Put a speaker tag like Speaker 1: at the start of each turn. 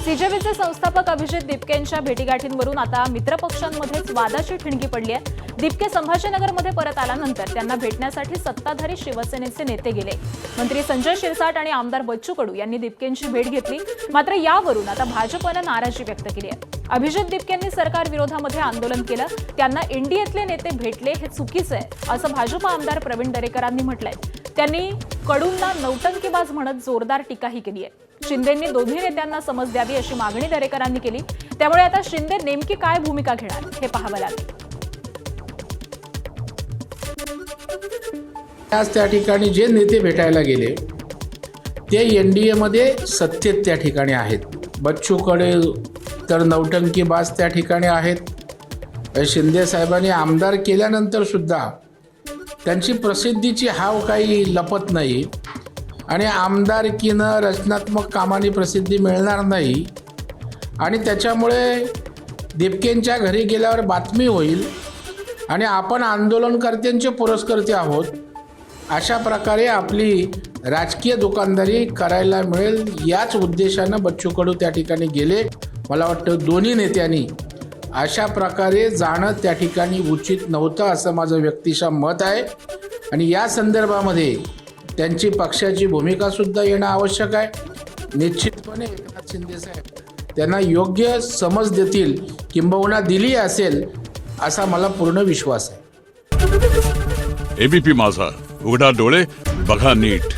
Speaker 1: सीजेबीचे संस्थापक अभिजित दिपकेंच्या भेटीगाठींवरून आता मित्रपक्षांमध्येच वादाची ठिणगी पडली आहे। दिपके संभाजीनगरमध्ये परत आल्यानंतर त्यांना भेटण्यासाठी सत्ताधारी शिवसेनेचे नेते गेले। मंत्री संजय शिरसाट आणि आमदार बच्चू कडू यांनी दिपकेंची भेट घेतली, मात्र यावरून आता भाजपने नाराजी व्यक्त केली आहे। अभिजित दिपकेंनी सरकार विरोधामध्ये आंदोलन केलं, त्यांना एनडीएतले नेते भेटले हे चुकीचं आहे असं भाजप आमदार प्रवीण दरेकरांनी म्हटलंय। त्यांनी कडूंना नौटंकीबाज म्हणत जोरदार टीकाही केली आहे। शिंदेंनी दोन्ही नेत्यांना समज द्यावी अशी मागणी दरेकरांनी केली। त्यामुळे आता शिंदे नेमकी काय भूमिका घेणार हे पाहावं लागेल।
Speaker 2: आज त्या ठिकाणी जे नेते भेटायला गेले ते एनडीए मध्ये सत्तेत त्या ठिकाणी आहेत। बच्चू कडू तर नौटंकीबाज त्या ठिकाणी आहेत। शिंदे साहेबांनी आमदार केल्यानंतर सुद्धा त्यांची प्रसिद्धीची हाव काही लपत नाही आणि आमदारकीनं रचनात्मक कामांनी प्रसिद्धी मिळणार नाही आणि त्याच्यामुळे दिपकेंच्या घरी गेल्यावर बातमी होईल आणि आपण आंदोलनकर्त्यांचे पुरस्कर्ते आहोत अशा प्रकारे आपली राजकीय दुकानदारी करायला मिळेल, याच उद्देशानं बच्चू कडू त्या ठिकाणी गेले। मला वाटतं दोन्ही नेत्यांनी अशा प्रकारे जाणं त्या ठिकाणी उचित नव्हतं असं माझं व्यक्तिशः मत आहे आणि या संदर्भामध्ये त्यांची पक्षाची भूमिका सुद्धा येणं आवश्यक आहे। निश्चितपणे एकनाथ शिंदे साहेब त्यांना योग्य समज देतील, किंबहुना दिली असेल असा मला पूर्ण विश्वास आहे।
Speaker 3: एबीपी माझा, उघडा डोळे बघा नीट।